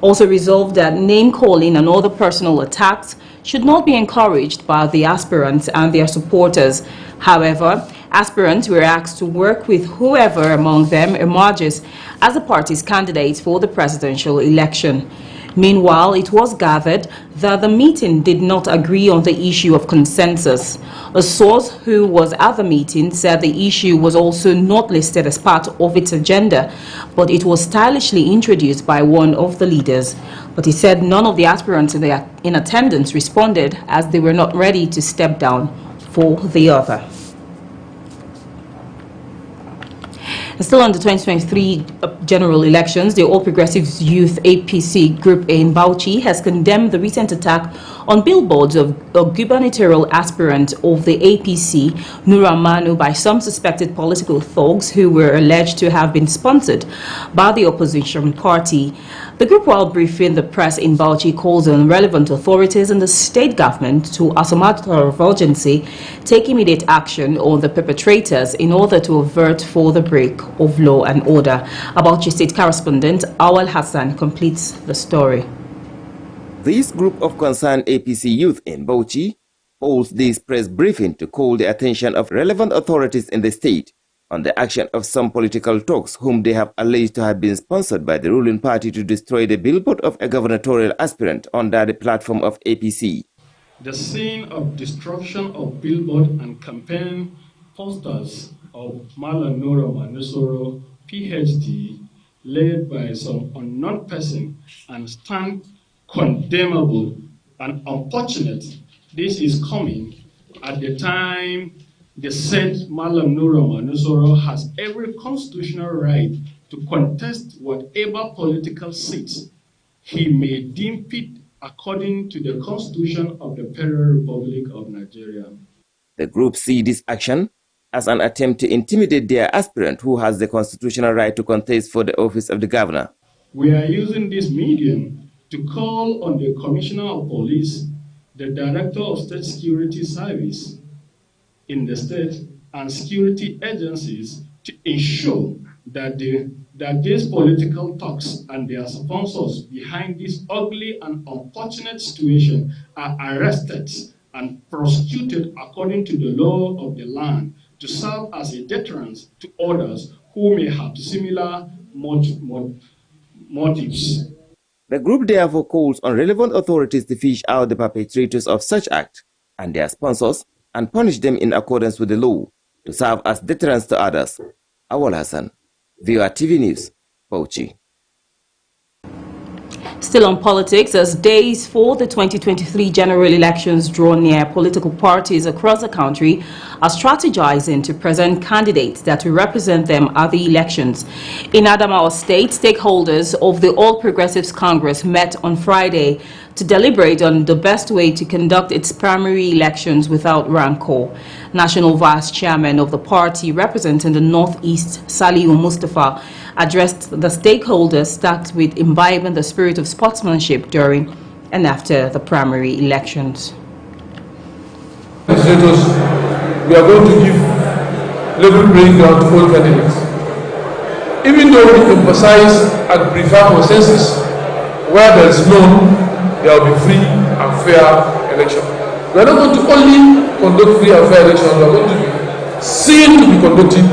also resolved that name-calling and other personal attacks should not be encouraged by the aspirants and their supporters. However, aspirants were asked to work with whoever among them emerges as the party's candidate for the presidential election. Meanwhile, it was gathered that the meeting did not agree on the issue of consensus. A source who was at the meeting said the issue was also not listed as part of its agenda, but it was stylishly introduced by one of the leaders. But he said none of the aspirants in attendance responded, as they were not ready to step down for the other. Still on the 2023 general elections, the All Progressives Youth APC Group in Bauchi has condemned the recent attack on billboards of a gubernatorial aspirant of the APC, Nura Manu, by some suspected political thugs who were alleged to have been sponsored by the opposition party. The group, while briefing the press in Bauchi, calls on relevant authorities and the state government to, as a matter of urgency, take immediate action on the perpetrators in order to avert further break of law and order. Bauchi State correspondent Awal Hassan completes the story. This group of concerned APC youth in Bauchi holds this press briefing to call the attention of relevant authorities in the state on the action of some political thugs whom they have alleged to have been sponsored by the ruling party to destroy the billboard of a gubernatorial aspirant under the platform of APC. The scene of destruction of billboard and campaign posters of Malam Nura Manusoro, PhD, led by some unknown person and stand condemnable and unfortunate. This is coming at the time the said Malam Nura Manusoro has every constitutional right to contest whatever political seats he may deem fit according to the Constitution of the Federal Republic of Nigeria. The group see this action as an attempt to intimidate their aspirant who has the constitutional right to contest for the office of the governor. We are using this medium to call on the Commissioner of Police, the Director of State Security Service in the state, and security agencies to ensure that these political thugs and their sponsors behind this ugly and unfortunate situation are arrested and prosecuted according to the law of the land to serve as a deterrent to others who may have similar motives. The group therefore calls on relevant authorities to fish out the perpetrators of such act and their sponsors and punish them in accordance with the law to serve as deterrents to others. Awal Hassan, VOA TV News, Bauchi. Still on politics, as days for the 2023 general elections draw near, political parties across the country are strategizing to present candidates that will represent them at the elections. In Adamawa State, stakeholders of the All Progressives Congress met on Friday to deliberate on the best way to conduct its primary elections without rancor. National Vice Chairman of the party representing the Northeast, Saliu Mustafa, addressed the stakeholders tasked with imbibing the spirit of sportsmanship during and after the primary elections. Legislators, we are going to give level playing ground to all candidates. Even though we emphasize and prefer consensus, where there is none, there will be free and fair election. We are not going to only conduct free and fair election, we are going to be seen to be conducting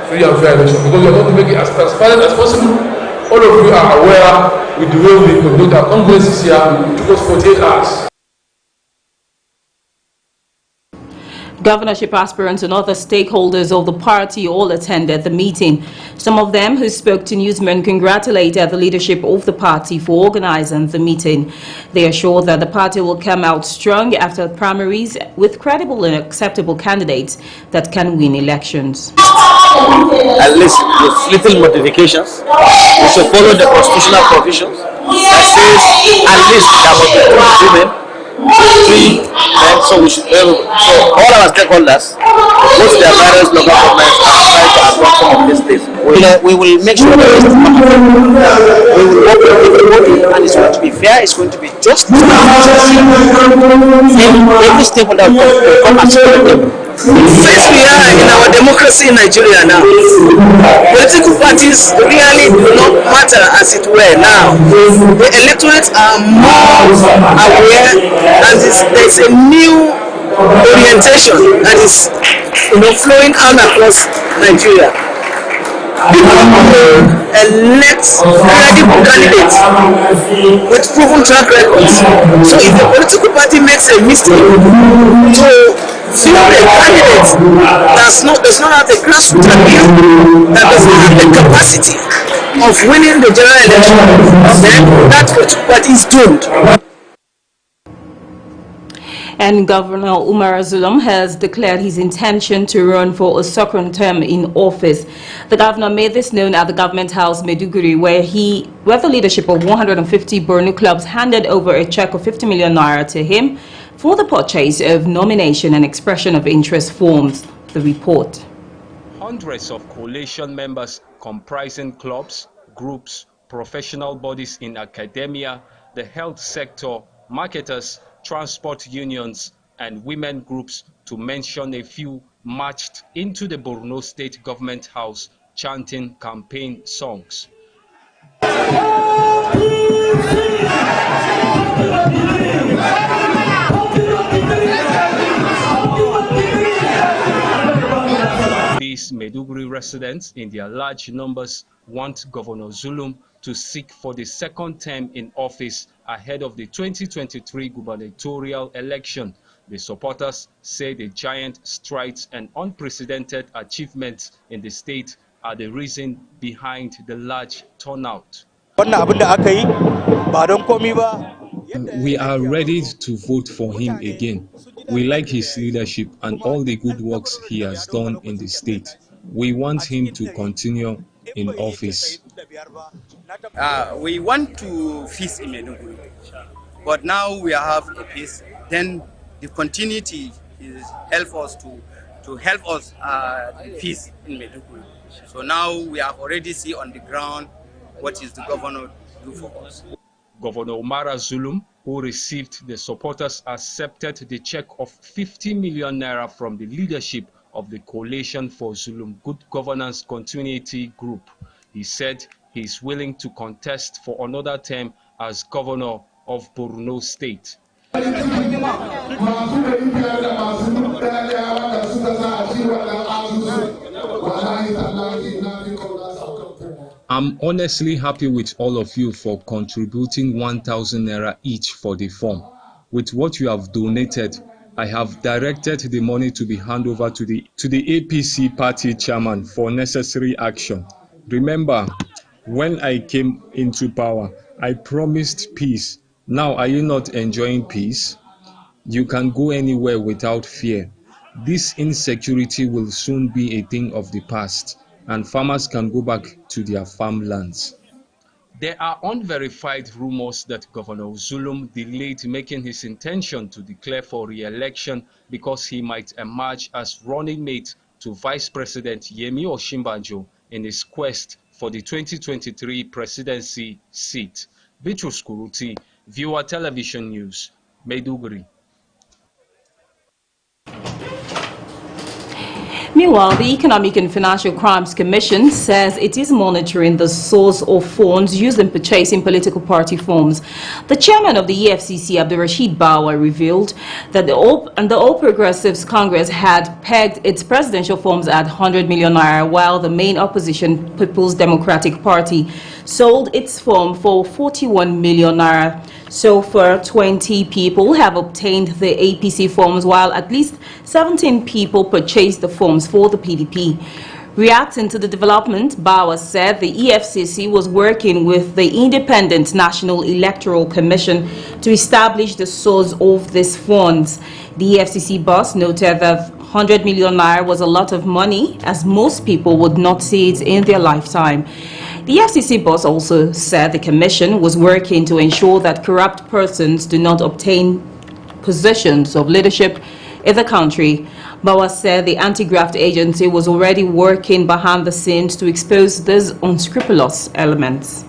free and fair election because we are going to make it as transparent as possible. All of you are aware with the way we conduct our congresses here. It took us 48 hours. Governorship aspirants and other stakeholders of the party all attended the meeting. Some of them who spoke to newsmen congratulated the leadership of the party for organizing the meeting. They assured that the party will come out strong after primaries with credible and acceptable candidates that can win elections. At least with little modifications, we should follow the constitutional provisions that says at least there must be 2 women, 3 men, so we should so all our stakeholders, both the various local governments, are trying to adopt some of these things. We will make sure that we will work with everybody, and it's going to be fair, it's going to be just in every stakeholder come as one. Since we are in our democracy in Nigeria now, political parties really do not matter as it were now. The electorates are more aware, and there's a new orientation that is flowing out across Nigeria. People elect credible candidates with proven track records. So if the political party makes a mistake to field a candidate does not have the grassroots appeal, that does not have the capacity of winning the general election, then that political party is doomed. And Governor Umar Zulum has declared his intention to run for a second term in office. The governor made this known at the Government House, Maiduguri, where the leadership of 150 Borno clubs handed over a check of 50 million naira to him for the purchase of nomination and expression of interest forms. The report. Hundreds of coalition members comprising clubs, groups, professional bodies in academia, the health sector, marketers, transport unions, and women groups, to mention a few, marched into the Borno State Government House chanting campaign songs. These Maiduguri residents, in their large numbers, want Governor Zulum to seek for the second term in office ahead of the 2023 gubernatorial election. The supporters say the giant strides and unprecedented achievements in the state are the reason behind the large turnout. We are ready to vote for him again. We like his leadership and all the good works he has done in the state. We want him to continue in office. We want to peace in Maiduguri, but now we have a peace. Then the continuity is help us peace in Maiduguri. So now we have already seen on the ground what is the governor do for us. Governor Umar Zulum, who received the supporters, accepted the check of 50 million naira from the leadership of the Coalition for Zulum Good Governance Continuity Group. He said he is willing to contest for another term as governor of Borno State. I'm honestly happy with all of you for contributing 1,000 naira each for the form. With what you have donated, I have directed the money to be handed over to the APC party chairman for necessary action. Remember, when I came into power, I promised peace. Now, are you not enjoying peace? You can go anywhere without fear. This insecurity will soon be a thing of the past, and farmers can go back to their farmlands. There are unverified rumors that Governor Zulum delayed making his intention to declare for re-election because he might emerge as running mate to Vice President Yemi Osinbajo in his quest for the 2023 presidency seat. Bitrus Kuruti, Viewer Television News, Maiduguri. Meanwhile, the Economic and Financial Crimes Commission says it is monitoring the source of funds used in purchasing political party forms. The chairman of the EFCC, Abdurrashid Bawa, revealed that the All Progressives Congress had pegged its presidential forms at 100 million naira, while the main opposition, People's Democratic Party, sold its form for 41 million naira. So far, 20 people have obtained the APC forms, while at least 17 people purchased the forms for the PDP. Reacting to the development, Bawa said the EFCC was working with the Independent National Electoral Commission to establish the source of these funds. The EFCC boss noted that 100 million naira was a lot of money, as most people would not see it in their lifetime. The FCC boss also said the commission was working to ensure that corrupt persons do not obtain positions of leadership in the country. Bawa said the anti-graft agency was already working behind the scenes to expose these unscrupulous elements.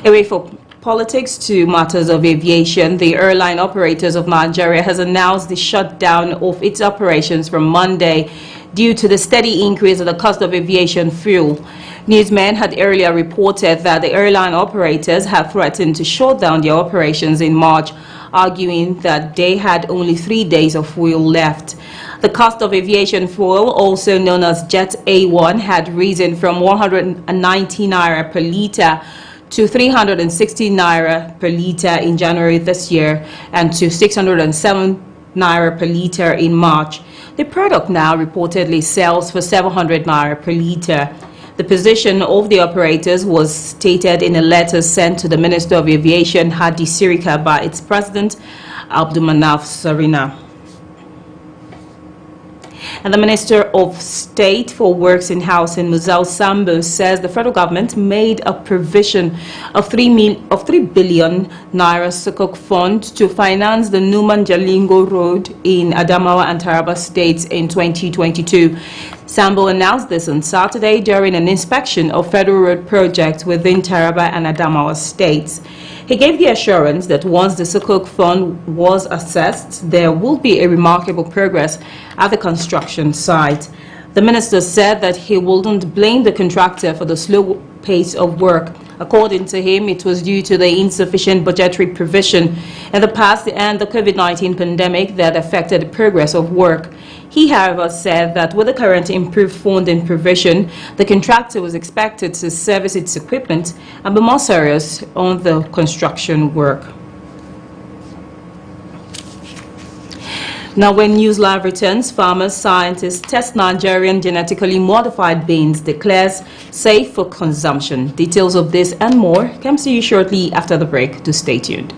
Away for politics to matters of aviation, the Airline Operators of Nigeria has announced the shutdown of its operations from Monday due to the steady increase of the cost of aviation fuel. Newsmen had earlier reported that the airline operators had threatened to shut down their operations in March, arguing that they had only 3 days of fuel left. The cost of aviation fuel, also known as Jet A1, had risen from 190 naira per litre to 360 naira per litre in January this year and to 607 naira per litre in March. The product now reportedly sells for 700 naira per litre. The position of the operators was stated in a letter sent to the Minister of Aviation, Hadi Sirika, by its president, Abdulmanaf Sarina. And the Minister of State for Works and Housing, Muzal Sambo, says the federal government made a provision of 3 billion naira Sukuk fund to finance the Numan Jalingo Road in Adamawa and Taraba states in 2022. Sambo announced this on Saturday during an inspection of federal road projects within Taraba and Adamawa states. He gave the assurance that once the Sukuk fund was assessed, there will be a remarkable progress at the construction site. The minister said that he wouldn't blame the contractor for the slow pace of work. According to him, it was due to the insufficient budgetary provision in the past and the COVID-19 pandemic that affected the progress of work. He, however, said that with the current improved funding provision, the contractor was expected to service its equipment and be more serious on the construction work. Now, when Newslive returns, farmers, scientists test Nigerian genetically modified beans, declares safe for consumption. Details of this and more comes to you shortly after the break. Do stay tuned.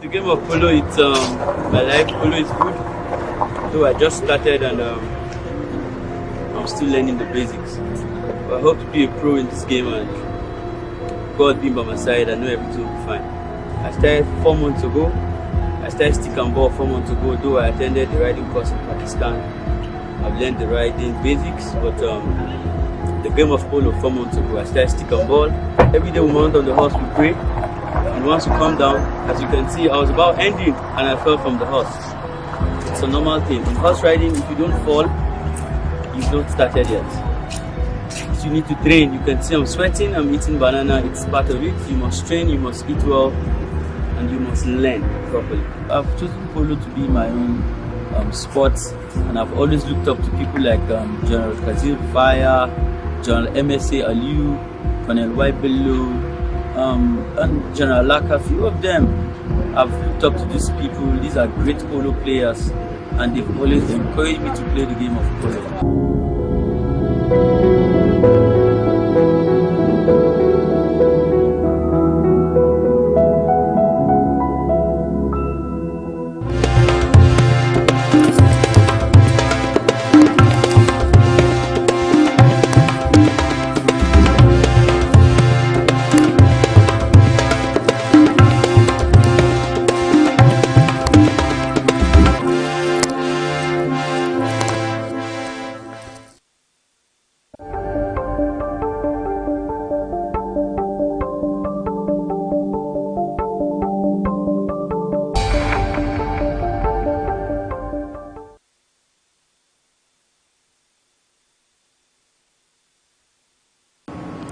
The game of polo, it's I like polo, is good. Though I just started and I'm still learning the basics. But I hope to be a pro in this game, and God being by my side, I know everything will be fine. I started 4 months ago. I started stick and ball 4 months ago, though I attended the riding course in Pakistan. I've learned the riding basics, but the game of polo 4 months ago, I started stick and ball. Every day we mount on the horse, we pray. And once you come down, as you can see, I was about ending and I fell from the horse. It's a normal thing. In horse riding, if you don't fall, you've not started yet. So you need to train. You can see I'm sweating, I'm eating banana, it's part of it. You must train, you must eat well, and you must learn properly. I've chosen polo to be my own sport, and I've always looked up to people like General Kazir Fire, General MSA Aliu, Colonel Waibello, and General Laka. A few of them, I've looked up to these people. These are great polo players, and they've always encouraged me to play the game of polo.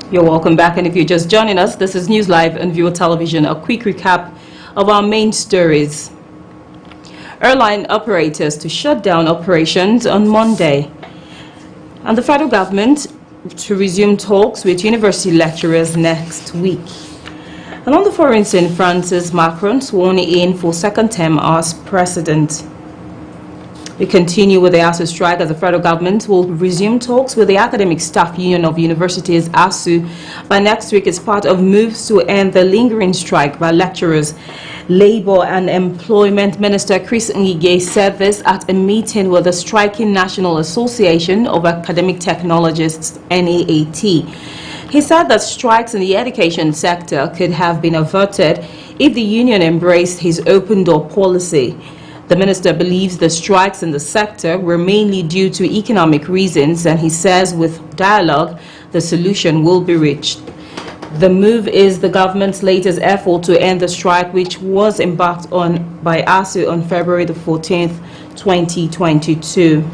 You're welcome back, and if you're just joining us, this is Newslive and Viewer Television. A quick recap of our main stories. Airline operators to shut down operations on Monday. And the federal government to resume talks with university lecturers next week. And on the foreign scene, France's Macron sworn in for second term as president. We continue with the ASU strike as the federal government will resume talks with the Academic Staff Union of Universities, ASU, by next week as part of moves to end the lingering strike by lecturers. Labour and Employment Minister Chris Ngige said this at a meeting with the striking National Association of Academic Technologists, NAAT. He said that strikes in the education sector could have been averted if the union embraced his open door policy. The minister believes the strikes in the sector were mainly due to economic reasons, and he says with dialogue, the solution will be reached. The move is the government's latest effort to end the strike, which was embarked on by ASU on February the 14th, 2022.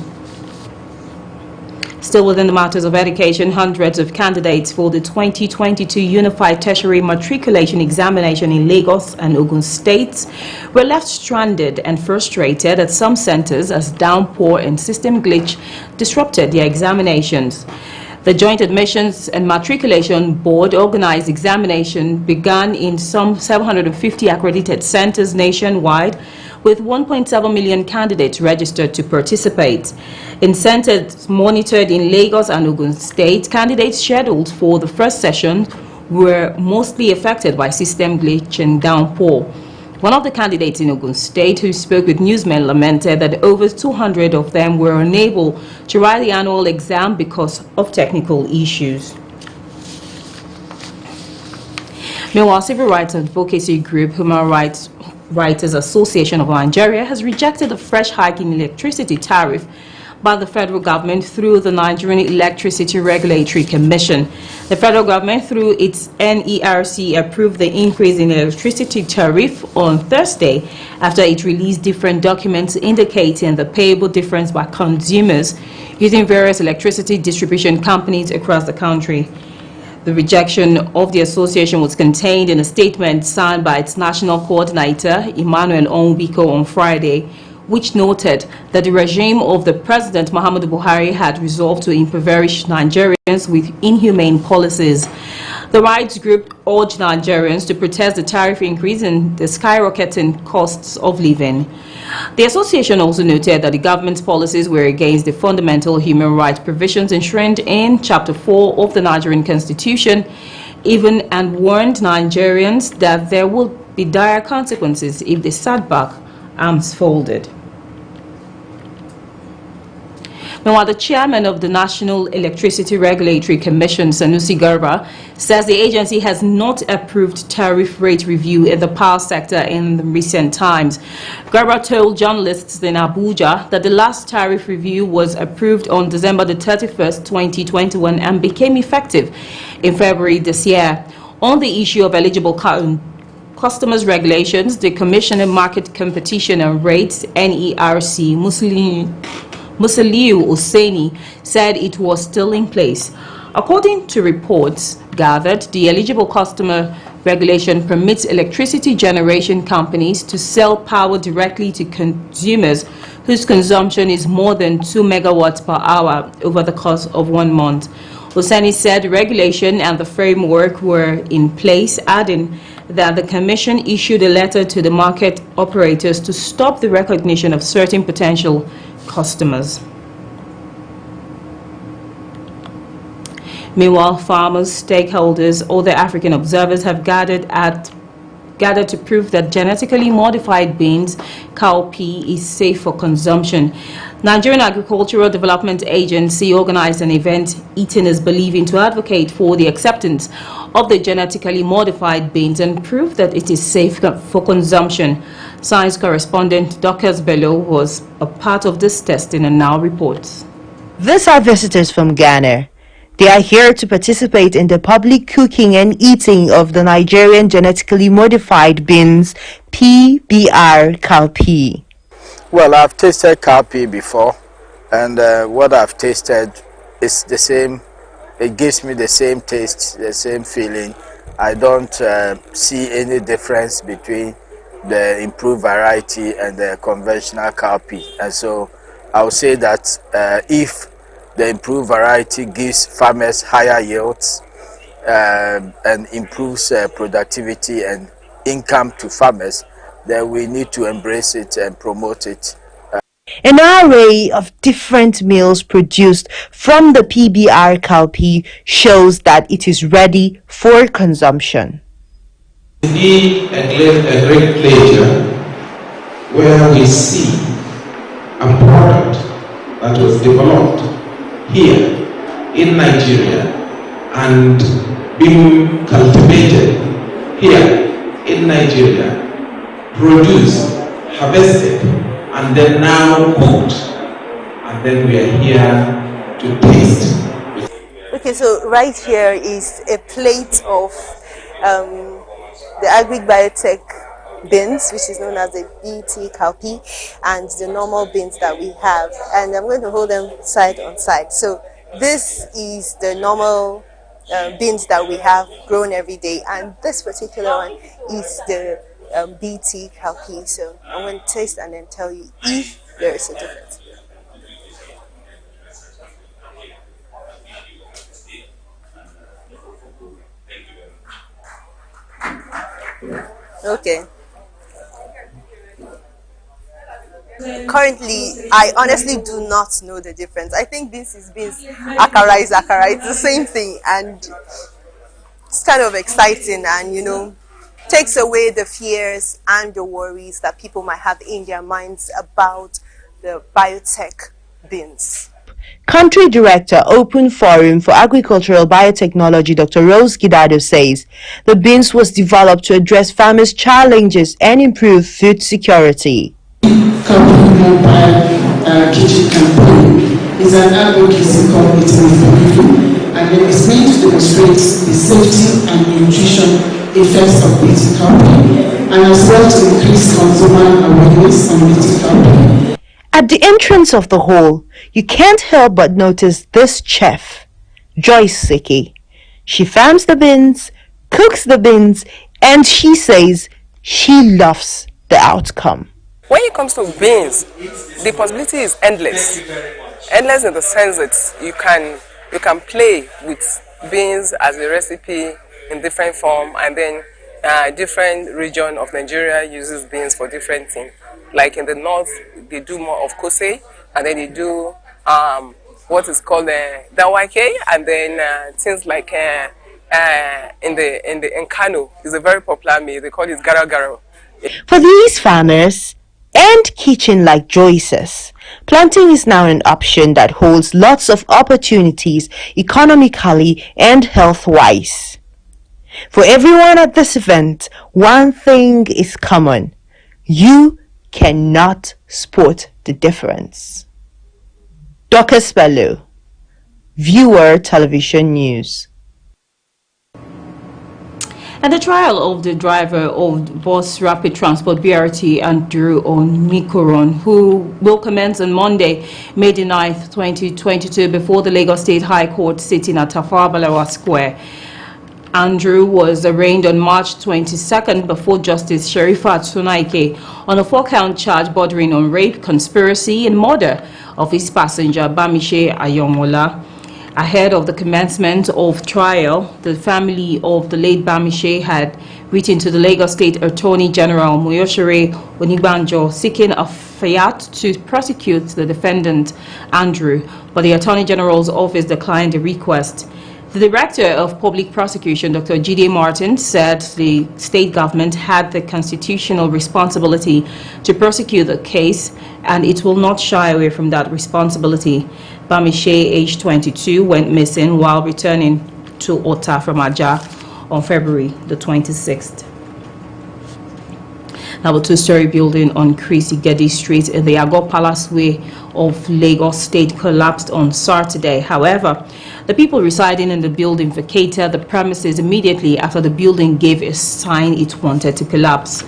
Still within the matters of education, hundreds of candidates for the 2022 Unified Tertiary Matriculation Examination in Lagos and Ogun States were left stranded and frustrated at some centers as downpour and system glitch disrupted their examinations. The Joint Admissions and Matriculation Board organized examination began in some 750 accredited centers nationwide, with 1.7 million candidates registered to participate. In centers monitored in Lagos and Ogun State, candidates scheduled for the first session were mostly affected by system glitch and downpour. One of the candidates in Ogun State who spoke with newsmen lamented that over 200 of them were unable to write the annual exam because of technical issues. Meanwhile, civil rights advocacy group Human Rights Writers Association of Nigeria has rejected a fresh hike in electricity tariff by the federal government through the Nigerian Electricity Regulatory Commission. The federal government, through its NERC, approved the increase in electricity tariff on Thursday after it released different documents indicating the payable difference by consumers using various electricity distribution companies across the country. The rejection of the association was contained in a statement signed by its national coordinator, Emmanuel Onwubiko, on Friday, which noted that the regime of the President Muhammadu Buhari had resolved to impoverish Nigerians with inhumane policies. The rights group urged Nigerians to protest the tariff increase and the skyrocketing costs of living. The association also noted that the government's policies were against the fundamental human rights provisions enshrined in Chapter 4 of the Nigerian Constitution, and warned Nigerians that there would be dire consequences if they sat back, arms folded. Meanwhile, the chairman of the National Electricity Regulatory Commission, Sanusi Garba, says the agency has not approved tariff rate review in the power sector in recent times. Garba told journalists in Abuja that the last tariff review was approved on December the 31st, 2021 and became effective in February this year. On the issue of eligible customers regulations, the Commission on Market Competition and Rates, NERC, Musiliu Hussaini, said it was still in place. According to reports gathered, the eligible customer regulation permits electricity generation companies to sell power directly to consumers whose consumption is more than 2 megawatts per hour over the course of 1 month. Hussaini said the regulation and the framework were in place, adding that the Commission issued a letter to the market operators to stop the recognition of certain potential customers. Meanwhile, farmers, stakeholders, other African observers have gathered to prove that genetically modified beans, cowpea, is safe for consumption. Nigerian Agricultural Development Agency organized an event, Eating is Believing, to advocate for the acceptance of the genetically modified beans and prove that it is safe for consumption. Science correspondent Dorcas Bello was a part of this testing and now reports. These are visitors from Ghana. They are here to participate in the public cooking and eating of the Nigerian genetically modified beans, PBR cowpea. Well, I've tasted cowpea before, and what I've tasted is the same. it gives me the same taste, the same feeling. I don't see any difference between the improved variety and the conventional cowpea. And so I would say that if the improved variety gives farmers higher yields and improves productivity and income to farmers, then we need to embrace it and promote it. An array of different meals produced from the PBR cowpea shows that it is ready for consumption. Be a great pleasure where we see a product that was developed here in Nigeria and being cultivated here in Nigeria, produced, harvested, and then now cooked, and then we are here to taste. Okay, so right here is a plate of the agric biotech beans, which is known as the BT cowpea, and the normal beans that we have, and I'm going to hold them side on side. So this is the normal beans that we have grown every day, and this particular one is the BT cowpea. So I'm going to taste and then tell you if there is a difference. Okay. Currently, I honestly do not know the difference. I think beans is beans, akara is akara. It's the same thing, and it's kind of exciting, and takes away the fears and the worries that people might have in their minds about the biotech beans. Country Director, Open Forum for Agricultural Biotechnology, Dr. Rose Gidado says the beans was developed to address farmers' challenges and improve food security. Cowpea Mobile Kitchen Campaign is an advocacy committee for you, and it is meant to demonstrate the safety and nutrition effects of BT cowpea, and as well to increase consumer awareness on BT cowpea. At the entrance of the hall, you can't help but notice this chef, Joyce Siki. She farms the beans, cooks the beans, and she says she loves the outcome. When it comes to beans, the possibility is endless. Endless in the sense that you can play with beans as a recipe in different form, and then different region of Nigeria uses beans for different things. Like in the north, they do more of kose, and then they do what is called dawake, and then things like in Kano is a very popular meal. They call it garagaro. For these farmers and kitchen like Joyce's, planting is now an option that holds lots of opportunities economically and health-wise. For everyone at this event, one thing is common: you cannot spot the difference. Dorcas Bello, Viewer Television News. And the trial of the driver of Bus Rapid Transport BRT Andrew Onikoron, who will commence on Monday, May the 9th, 2022, before the Lagos State High Court sitting at Tafawa Balewa Square. Andrew was arraigned on March 22nd before Justice Sherifat Sunaike on a 4-count charge bordering on rape, conspiracy, and murder of his passenger Bamise Ayomola. Ahead of the commencement of trial, the family of the late Bamise had written to the Lagos State Attorney General Moyoshere Onigbanjo seeking a fiat to prosecute the defendant Andrew, but the Attorney General's office declined the request. The Director of Public Prosecution, Dr. Jide Martin, said the state government had the constitutional responsibility to prosecute the case, and it will not shy away from that responsibility. Bamise, age 22, went missing while returning to Ota from Aja on February the 26th. Now, a two-story building on Chrissy Geddy Street in the Agor Palace Way of Lagos State collapsed on Saturday. However, the people residing in the building vacated the premises immediately after the building gave a sign it wanted to collapse.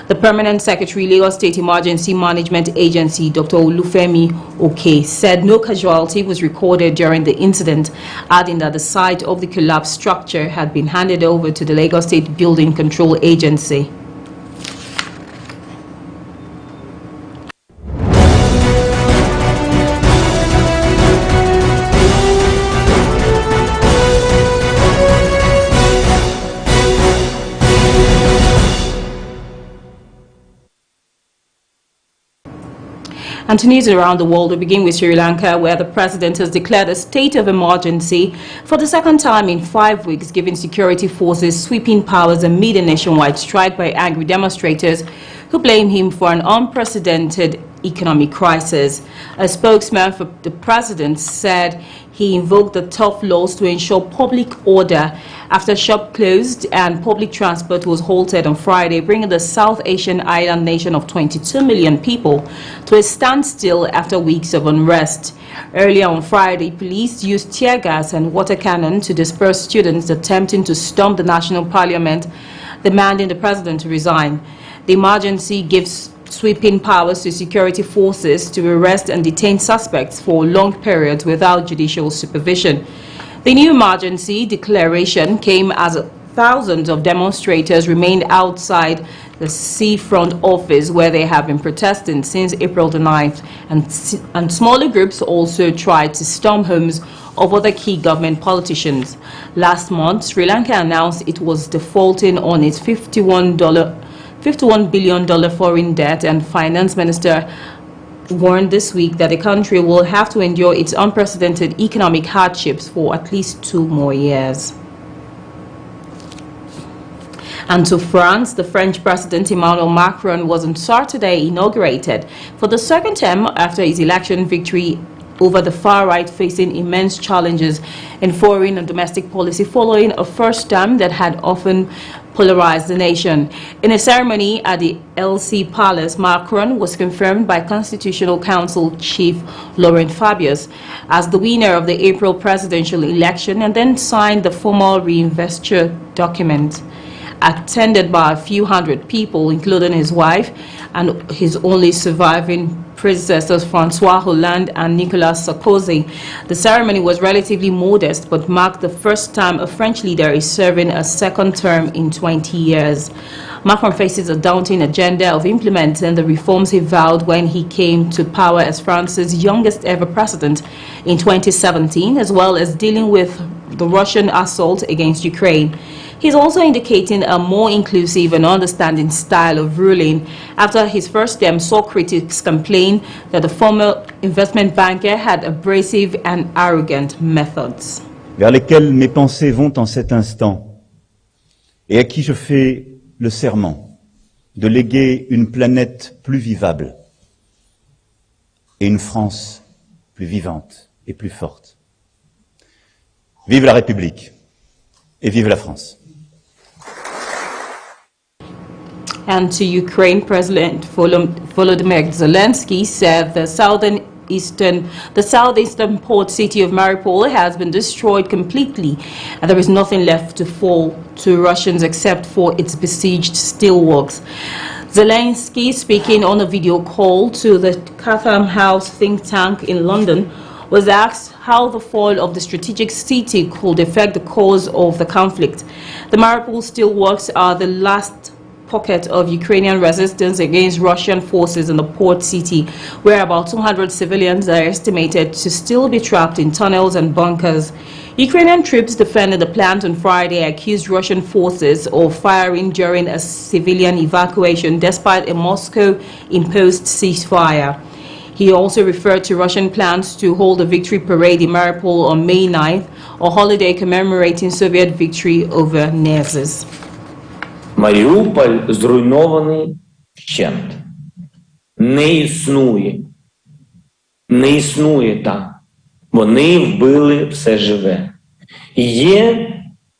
The The Permanent Secretary, Lagos State Emergency Management Agency, Dr. Olufemi Oke, said no casualty was recorded during the incident, adding that the site of the collapsed structure had been handed over to the Lagos State Building Control Agency. And to news around the world, we begin with Sri Lanka, where the president has declared a state of emergency for the second time in 5 weeks, giving security forces sweeping powers amid a nationwide strike by angry demonstrators who blame him for an unprecedented economic crisis. A spokesman for the president said he invoked the tough laws to ensure public order after shop closed and public transport was halted on Friday, bringing the South Asian island nation of 22 million people to a standstill after weeks of unrest. Earlier on Friday, police used tear gas and water cannon to disperse students attempting to storm the national parliament, demanding the president to resign. The emergency gives sweeping powers to security forces to arrest and detain suspects for long periods without judicial supervision. The new emergency declaration came as thousands of demonstrators remained outside the seafront office where they have been protesting since April the 9th, and smaller groups also tried to storm homes of other key government politicians. Last month, Sri Lanka announced it was defaulting on its $51 billion foreign debt, and Finance Minister warned this week that the country will have to endure its unprecedented economic hardships for at least 2 more years. And to France, the French President Emmanuel Macron was on Saturday inaugurated for the second term after his election victory over the far-right, facing immense challenges in foreign and domestic policy following a first term that had often polarized the nation. In a ceremony at the Elysee Palace, Macron was confirmed by Constitutional Council Chief Laurent Fabius as the winner of the April presidential election, and then signed the formal reinvestiture document. Attended by a few hundred people, including his wife and his only surviving predecessors, Francois Hollande and Nicolas Sarkozy. The ceremony was relatively modest but marked the first time a French leader is serving a second term in 20 years. Macron faces a daunting agenda of implementing the reforms he vowed when he came to power as France's youngest ever president in 2017, as well as dealing with the Russian assault against Ukraine. He's also indicating a more inclusive and understanding style of ruling after his first term saw critics complain that the former investment banker had abrasive and arrogant methods. Vers lesquels mes pensées vont en cet instant et à qui je fais le serment de léguer une planète plus vivable et une France plus vivante et plus forte. Vive la République et vive la France. And to Ukraine, President Volodymyr Zelensky said the southeastern port city of Mariupol has been destroyed completely, and there is nothing left to fall to Russians except for its besieged steelworks. Zelensky, speaking on a video call to the Chatham House think tank in London, was asked how the fall of the strategic city could affect the cause of the conflict. The Mariupol steelworks are the last pocket of Ukrainian resistance against Russian forces in the port city, where about 200 civilians are estimated to still be trapped in tunnels and bunkers. Ukrainian troops defended the plant on Friday accused Russian forces of firing during a civilian evacuation despite a Moscow-imposed ceasefire. He also referred to Russian plans to hold a victory parade in Mariupol on May 9th, a holiday commemorating Soviet victory over Nazis. Маріуполь зруйнований вщент. Не існує. Не існує там. Вони вбили все живе. Є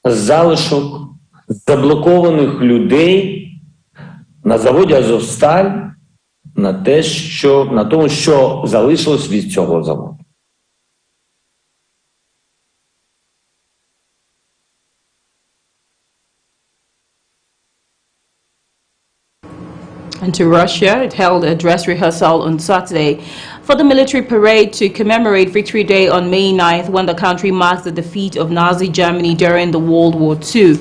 залишок заблокованих людей на заводі «Азовсталь» на тому, що залишилось від цього заводу. And to Russia, it held a dress rehearsal on Saturday for the military parade to commemorate Victory Day on May 9th, when the country marks the defeat of Nazi Germany during the World War II.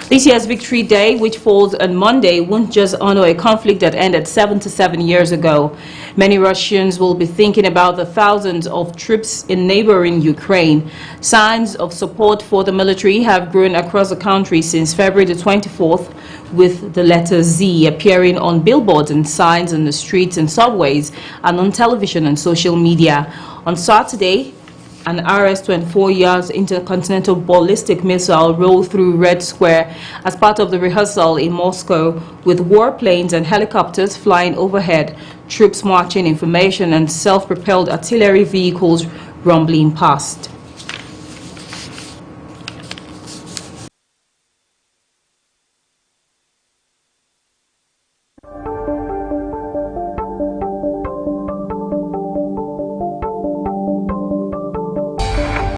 This year's Victory Day, which falls on Monday, won't just honor a conflict that ended 77 years ago. Many Russians will be thinking about the thousands of troops in neighboring Ukraine. Signs of support for the military have grown across the country since February the 24th, with the letter Z appearing on billboards and signs on the streets and subways and on television and social media. On Saturday, an RS-24 Yars intercontinental ballistic missile rolled through Red Square as part of the rehearsal in Moscow, with warplanes and helicopters flying overhead, troops marching in formation, and self-propelled artillery vehicles rumbling past.